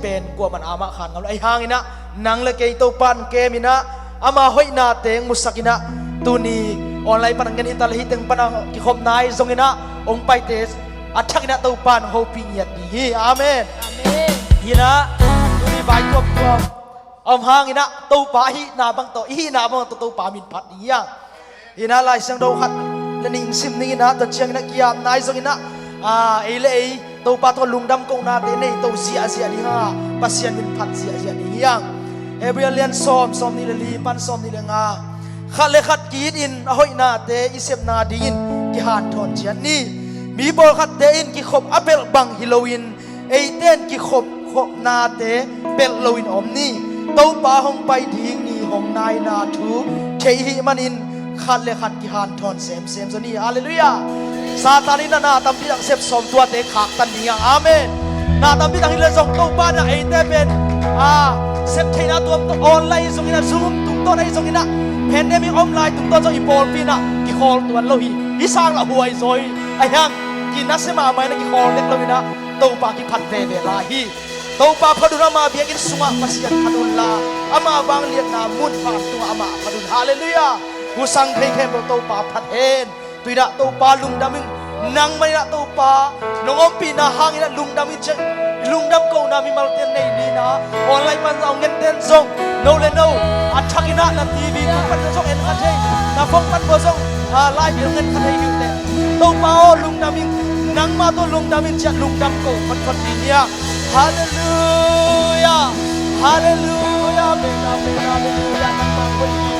เป็นกว่ามันอามาขันกันไอ้หางอินะนังเลเกยตัวปันเกมินะอามาหอยนาเตงมุสกินะตุนีออนไลน์ปันกันอิตาลีเตงปันกิคมนายทรงอินะองไปเตสอัฐกินะตัวปันโฮปิญญาดีอาเมนฮินะตุนีบายตัวอมหางอินะตัวปาฮินาบังโตฮินาบังโตตัวปามินพัดดียังฮินะลายเสียงดาวขัดและนิ่งซิมนี่นะตัวเชียงนะกิยามนายทรงอินะเอเลตัวปาตัวลุงดำกงนาเตเนตัวเสียดีฮะปัสยันมินพัดเสียดียังเอเบรียเลียนซ้อมนี่เลยลีปันซ้อมนี่เลยงาขัดเลขัดกีดอินหอยนาเตอิเซมนาดีอินกิฮันทอนเชียนนี่มีบอลขัดเตอินกิขบอัเปลบังฮิโลวินเอเตนกิขบนาเตเปลโลวินอมนี่ตัวปาหงไปดิ้งนี่หงนายนาทูเคฮิมันอินขัดเลขัดกิฮันทอนเซมซนี่ฮาเลลูยาซาตานินานาตัมพิดังเซฟสมตัวเตะขากตันนี่ยังอาเมนนาตัมพิดังฮิเลซงตัวปานะเอเตเป็นเซฟเทน่าตัวออนไลน์ส่งอินะซูมตุกตัวในส่งอินะแพนเดมิกออนไลน์ตุกตัวส่งอีโปลปีนะกิคอลตัวโลหิที่สร้างละหวยซอยไอ้ยังกินนัสเซมาไม่นะกิคอลเล็กโลหินะตัวปากิพัดเวเวลาฮีตัวปาพดุนามาเบียกินสุงะมัสยันพดุลลาอามาบางเลียนนามุดฟามตัวอามาพดุลฮาเลลูยากูสั่งเพลงตัวปาพัดเฮนตุยนะตัวปาลุงดามิงนังไม่นะตัวปาน้องอมปีนะหางนะลุงดามิงเจลุงดำกูนามีมาเตียนในนี้นะออนไลน์มันเอาเงินเตียนส่งโนเลโนอัดชักินะนะทีวีทุกคนจะส่งเอ็นคัทเฮนะฟงมันบ่ส่งไลฟ์เงินคัทเฮอยู่แต่ตัวปาลุงดามิงนังมาตัวลุงดามิงจะลุงดำกูมันคนดีเนี่ยฮาเลลูยาฮาเลลูยาเบนาเบนาเบนานังมาคนดี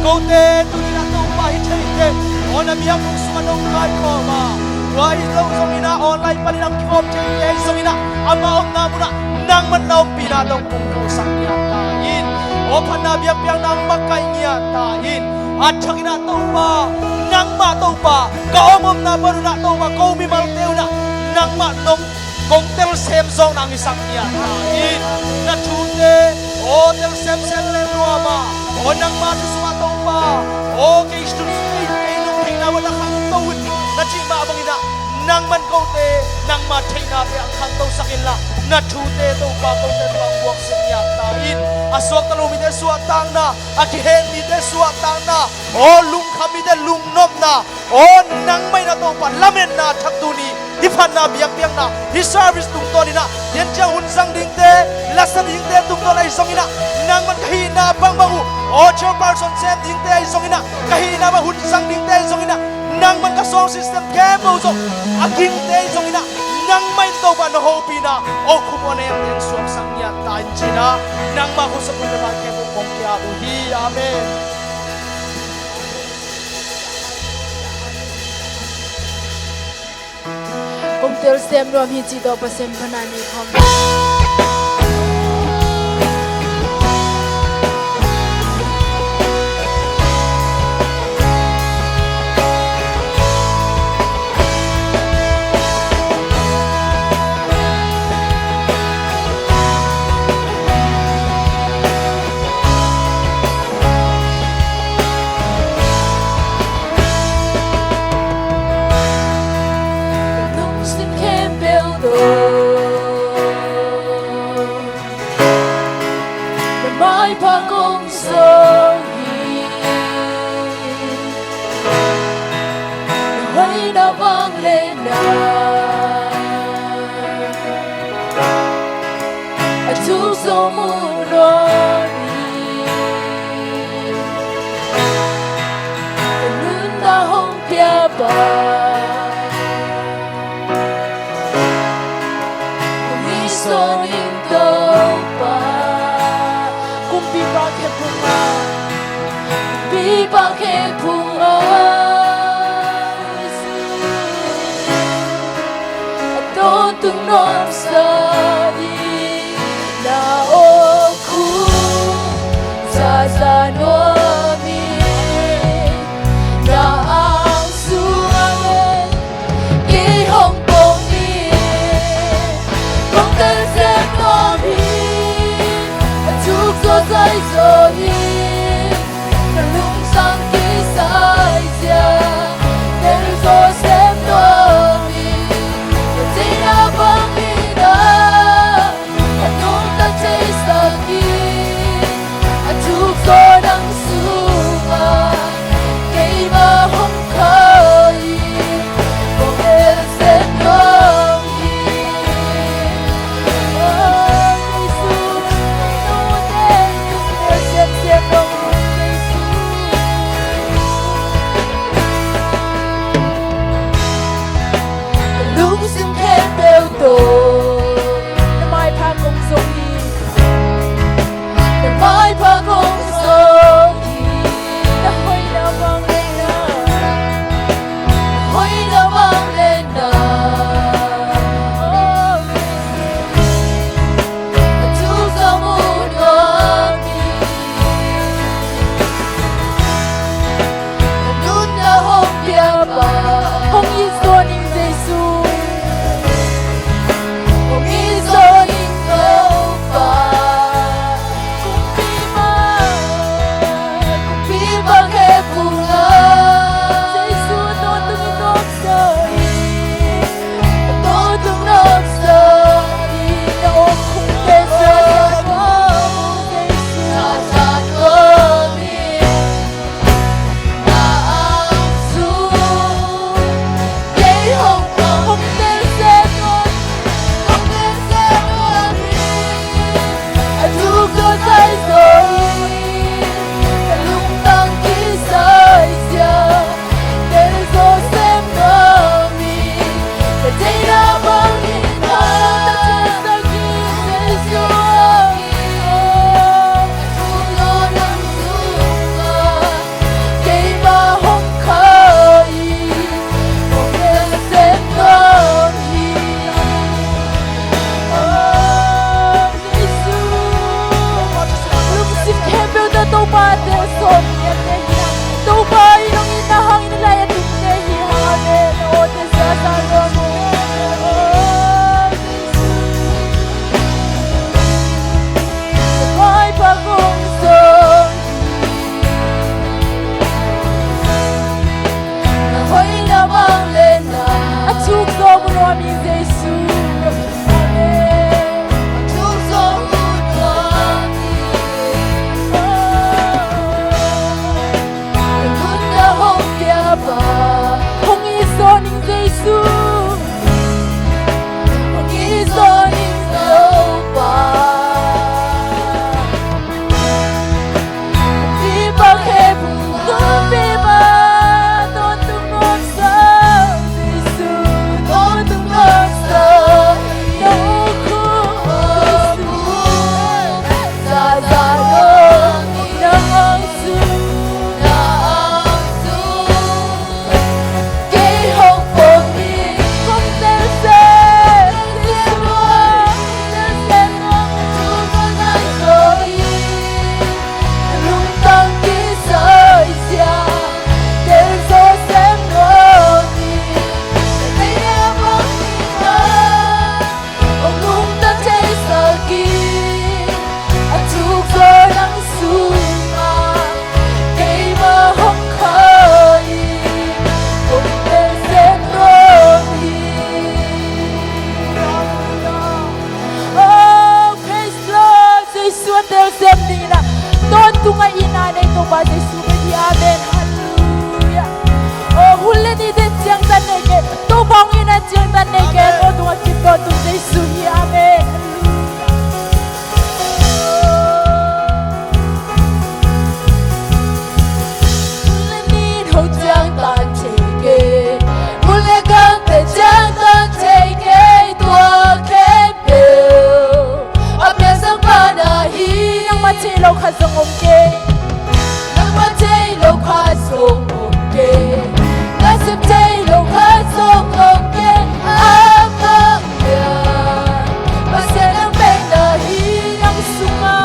กูเตตุนีนะตัวปาฮิเทเตออนามียมุสมาดงไลฟ์เข้ามาว่าอีโลส่งอินะออนไลน์ปนินังคิโอมเจเอส่งอินะอามาอมนามุนะนางมันเราปีนาดงปุงโสักยาตาอินโอพันนาเบียเปียงนางมักไกเนียตาอินอัดชักินะตัวปานางมาตัวปากะอมนาบรุนะตัวปากูมีมาเตวนะนางมานงกงเตลเซมซองนางอิสักยาตาอินนัทชูเตโอเตลเซมเลนัวมาโอนางมาทุสมาตัวปาโอเกย์สตุสเกย์ลุงเทนาวันละครั้งตัววินัจิมาบังอินะนางมันกูเตนางมาเทนาเปียงคังตัวสักินละนัทชูเตตัวปากูเตตัวบวกสิญญาตาอินอาสวกตะลุมิเตสวกตังนาอากิเฮนมิเตสวกตังนาโอลุงคำมิเตลุงนบนาโอนางไม่นาตัวปาละเมนนาทักตูนีที่พันนาเบียงเปียงนาที่ซาร์วิสตุงตัวนี้นะเดียนจะหุ่นสังดิ่งเตลักษณะดิ่งเตตุงตัวไหนส่งอินะนางมันกะฮีนาบังบังอูโอเชอร์ปาร์สันเซมดิ่งเตส่งอินะกะฮีนาบังหุ่นสังดิ่งเตส่งอินะนางมันกะซองซิสเต็มแกมเอาส่งอากิงเตส่งอินะนางไม่ตัวปานโฮปีนาโอคุมวันเองเรียนสวมสังญาตาอินจีนะนางมาคุสกุลเดบาเกบุกงเกียบุฮีอาเมนKung tel stem rom hi chi do pasem phanani khom mai pa kong so hi hoi na vang le na a tu so mu no ni nun na hong pia ba mi so ning do pa Biba ke pura Don't do not study Na oku Zaza no mi Na ang suamen I hong kong ni Kong ten sen no mi Chuk so sai so hi lung sang ki sai sia there is so sem no mi te na bang ina nome de Jesus. Amém. Tu somos nome. Nunca rompeava. Hong isoning Jesus. Hong isoning Jehovah. Viva heaven, viva. Don't do not serve Jesus. Don't do not serve. No good. Sa sa long nang su. Cái hồng phượng đi không thể xem đi qua để xem ông Chúa có ngài rồi lung tăng kỹ sợi xa để cho xem nó đi để em không đi hơn ông lung tăng chạy sợ kỹ anh Chúa có nắng xuống mà cây mà không khơi không thể xem nó đi. Oh, praise Lord, Jesus del semnina. Don tunga ina na ito ba Jesus di amen. Hallelujah. Oh, huli ni din siyang tanege. Tubong ina siyang tanege. Oh, tunga kito tu Jesus di amen. Huli ni ho siyang tanege. Huli kang te siyang tanege. Tua kebel. Abyasang panahin. Nang matilaw ka sa ngumke. Nang matilaw ka sa ngumke. Nasib tilaw ka sa ngumke. Amang yan. Basta nang penahin ang sunga.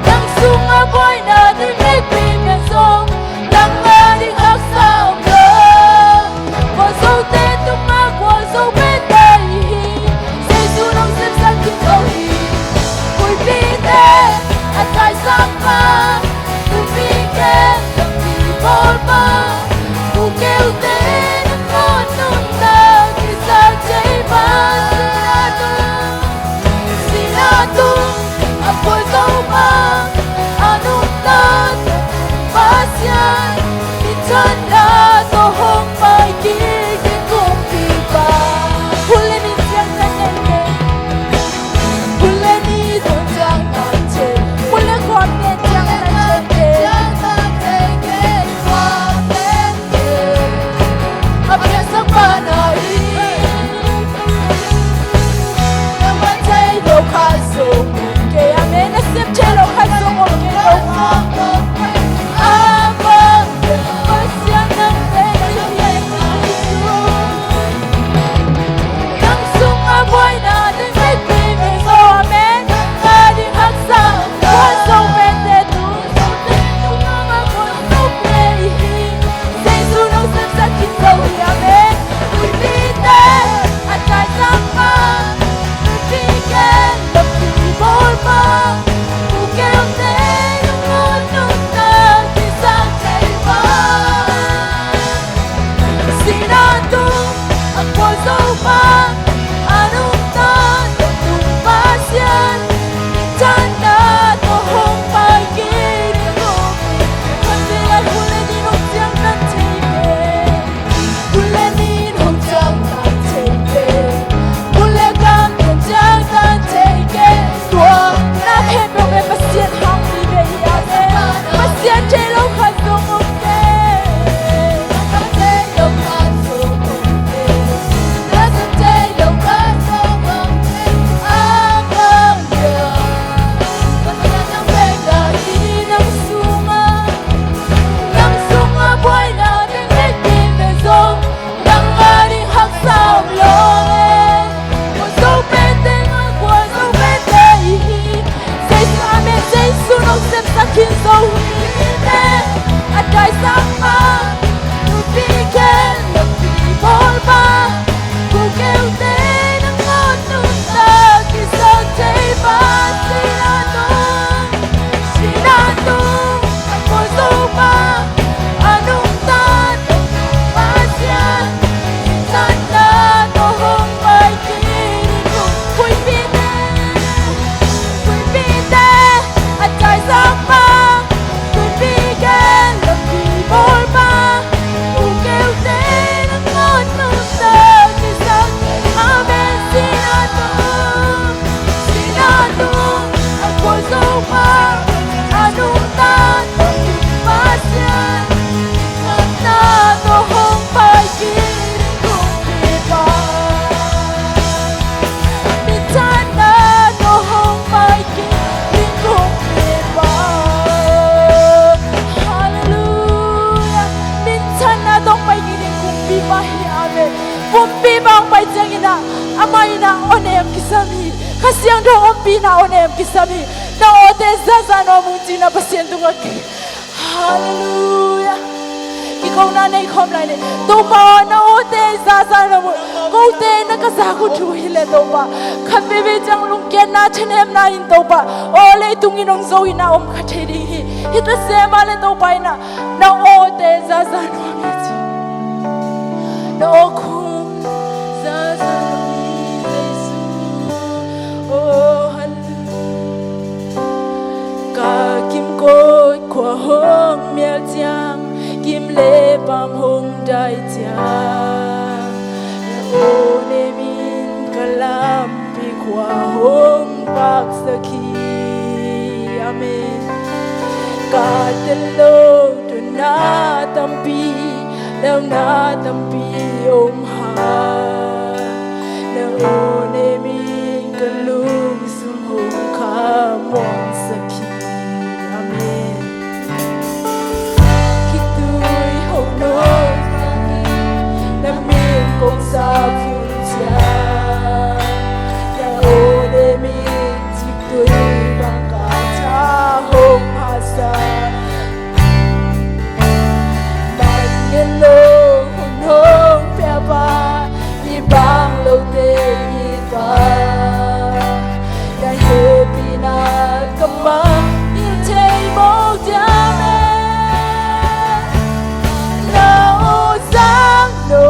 Nang sunga boy natin may pimensong. Nang maring haksam lang. Wasaw teto magwasaw petahin. Sa sunang sipsan kitohin. Ui pite at ay sapa. Tumikin ang tibol pa. Ukiw din ang konong nag-isang sa'yo sinatong ako'y kaumang. Anong tatang pasyan. Minsan na tohong magiging kong iba. Huli ni siyang nangyay. Huli ni doon siyang nangyay. Huli ko ang siyang nangyay. Abiyas ang panahin. Namatay daw ka sumuke. Amen. Nasip chelo ka sumuke. Abang pasyan ng penayay. Nang sumaboy natin may pibig. Oh, amen. Ating haksang wasong pwede doon. Nung mga konsong playing. Sa sunong sakit sa amen. Ulitin at kasama. Bigyan ng tibol pa. Ukiw din ang unong nag-isang kaiba. Sinatong ang puso pa. Anong tatong pasyan. Minsan na tohong pag-ibig mo. Kasi ang huli din ang siyang nantigil. Huli din ang siyang nantigil. Huli kang din siyang nantigil. Tuwang nakipong may pasyan hang bibigyan. Pasyan chelo ka sumuke. Nakatelo ka sumuke. Nakatelo ka sumuke. Abang yan. Pagkakas ng penahin ang sunga. Nang sunga boy natin nagpipesong. Nang aring haksam longen. Puso pwede nga puso pwede ihi. Say sa amin, say sunog sa kinso hihine. At kay sama, tubigin, nagpipol pa. Kukiw din ang unong nag-isang tiba. Sinatong ang puso pa. Anong tatong pasyan. Minsan na pina onem kisami na ote zaza no muntina pasientu ngaki hallelujah ikaw na nay khom lai ne to pa na ote zaza no mu ko te na ka sa ku thu hile to pa khabe be jang lung ken na chenem na in to pa ole tunginong zo ina om khatheri hi hita se ma le to pa ina na ote zaza no mi chi no khu zaza kim côi của hông miêu chiang kim lê bám hông đại chiang ô nê min kalam pi của hông bạc sakhi amen cả tên lô tu na tampi đâu na tampi ôm ha đâu ô nê min kalum sum hông kha mong sakhi sa phun cha ya o de mi chi tui bang ka cha hong ha sa man yen lo hon hong pe ba ni bang lo te ni ba ya he pi na ka ma ni chei mo ja me na o sang no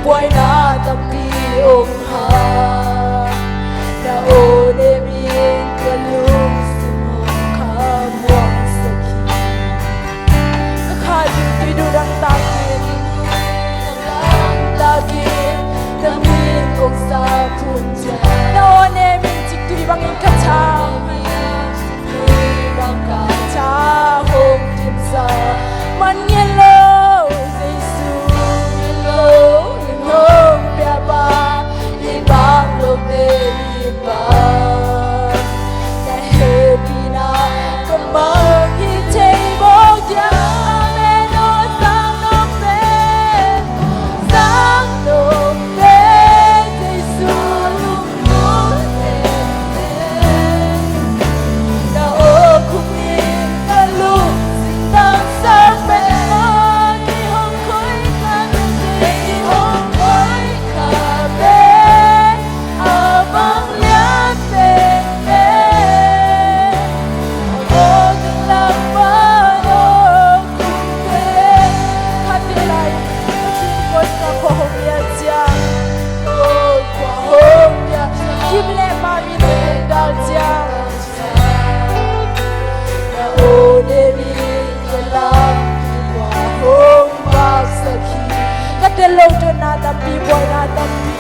Boy na tampi om ha na o de mi kalum sim kha mong sakhi kha du du dang ta kin tampi kong sa phun cha na o ne mi chik tu bang in ka cha bang ka cha hom tim sa man yelo jesu yelo hông bia ba đi bang lục de đi ba na he pina come on he take all ya me no sang no pe Jesus na o kumi na lu sing dang sang pe mo ni hong khoi ka ni hong lâu cho na tapi boy na tapi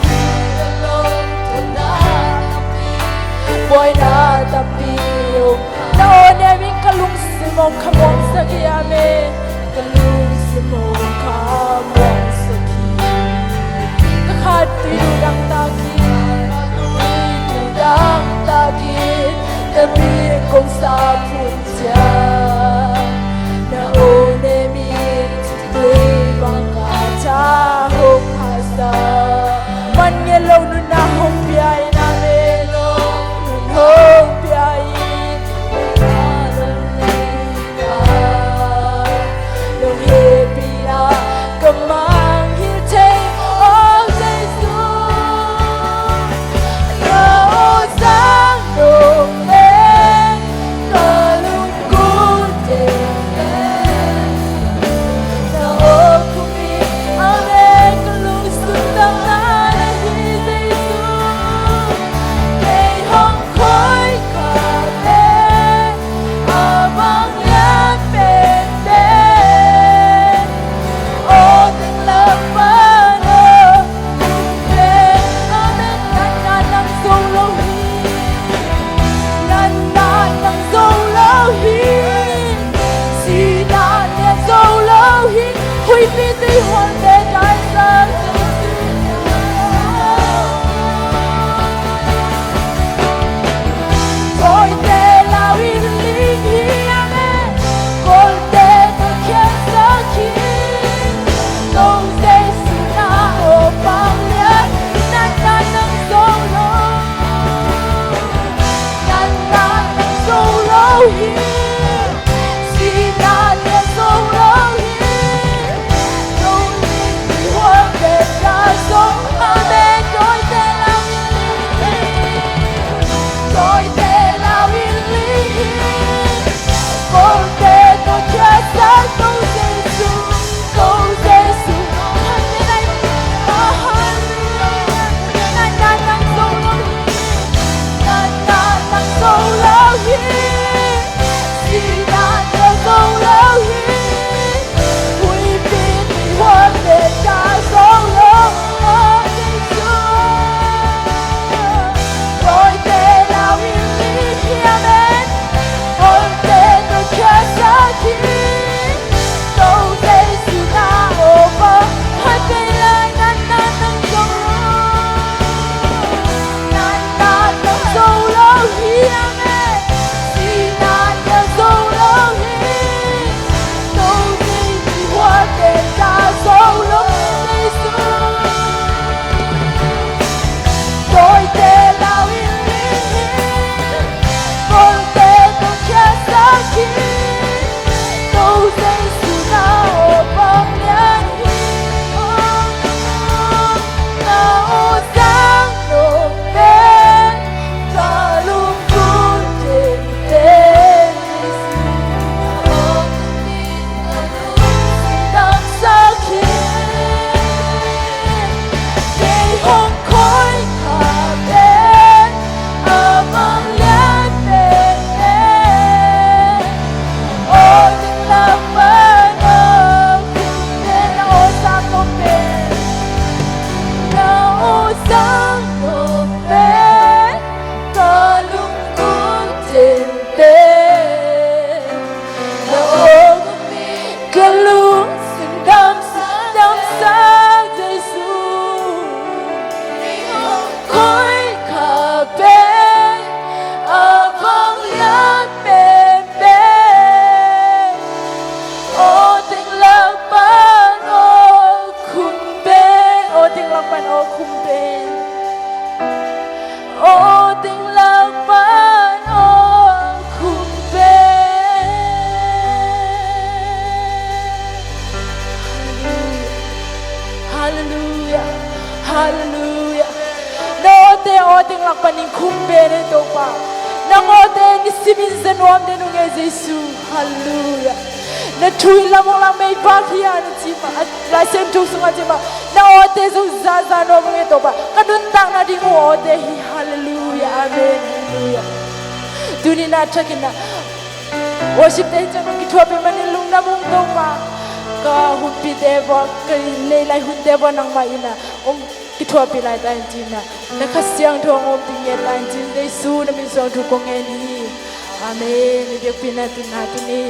lâu cho na tapi boy na tapi na o ne min kalung simong khamong sakhi ame kalung simong khamong sakhi ka khat tu dang ta ki tu dang ta ki tapi kong sa phun cha na o ne min tu bang ka cha hong ha sa man ye lo nu na hong pi ai na me lo nu hong pi ai na lo ni ka lo he pi na ka ma bi ti hon de dai sa Tôi te la in ling hiame Col te no kiesa ki Đâu se suna o pang lian Nan nan nang solo Nan nan nang solo hi Si nan nang solo hi Đâu ling hi huang de ra song Amen tôi te la Tôi te la in ling Con te no kiesa Đâu Giêsu Đâu Giêsu Hallelujah, Hallelujah. Na ote oting lakpaning kumbe ne topa. Na ote ni simin zenuam de nunge Jesu. Hallelujah. Na tui lamong lang may bakia ni cima. At lasem tuk sunga cima. Na ote zung zaza no munge topa. Kaduntang na di mo ote hi. Hallelujah, Amen. Hallelujah. Duni na chakina. Worship day janong kitwa pe manilung na mong topa. Ka humpi deva ka leilai hun deva nang maina kitwa pilai tan jina na khasyang thong om pinge tan jin dei su na min song thu ko nge ni amen ni bek pina tu na tu ni